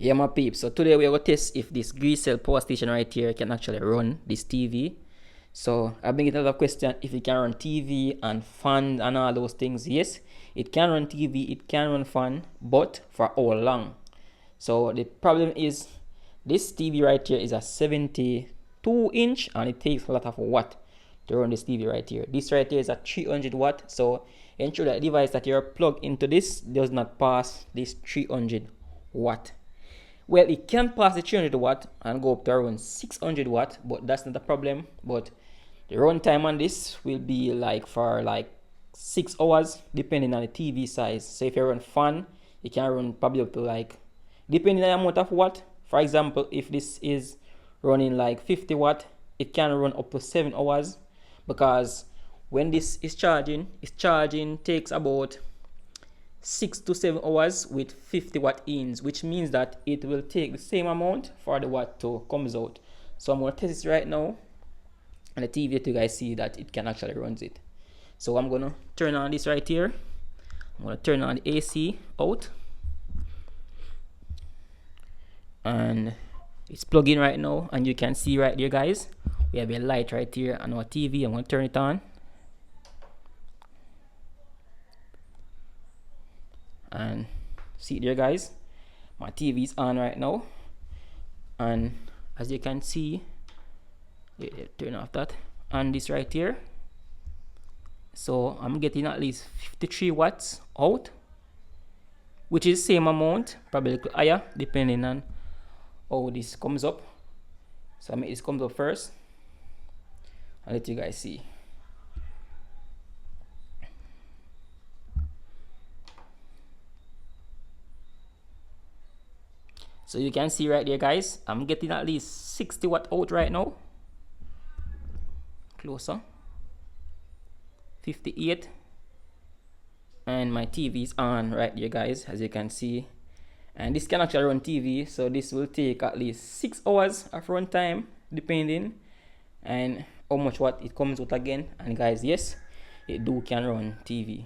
Yeah, my peeps. So today we're gonna test if this Grecell power station right here can actually run this TV. So I've been getting a lot of questions if it can run TV and fan and all those things. Yes, it can run TV, it can run fan, but for how long? So the problem is this TV right here is a 72 inch and it takes a lot of watt to run this TV right here. This right here is a 300 watt. So ensure that the device that you're plugged into this does not pass this 300 watt. Well, it can pass the 300 watt and go up to around 600 watt, but that's not a problem. But the run time on this will be like for like 6 hours depending on the TV size. So if you run fan, it can run probably up to like, depending on the amount of watt. For example, if this is running like 50 watt, it can run up to 7 hours, because when this is charging, its charging takes about 6 to 7 hours with 50 watt ins, which means that it will take the same amount for the watt to comes out. So I'm going to test this right now on the TV to guys see that it can actually runs it. So I'm going to turn on this right here. I'm going to turn on the AC out, and it's plugged in right now, and you can see right there guys, we have a light right here on our TV. I'm going to turn it on, and see there guys, my TV is on right now, and as you can see, turn off that, and this right here, so I'm getting at least 53 watts out, which is same amount, probably a little higher depending on how this comes up. So I make this comes up first, I'll let you guys see. So you can see right there guys, I'm getting at least 60 watt out right now. Closer. 58. And my TV is on right there guys, as you can see. And this can actually run TV, so this will take at least 6 hours of run time depending and how much watt it comes out again. And guys, yes, it can run TV.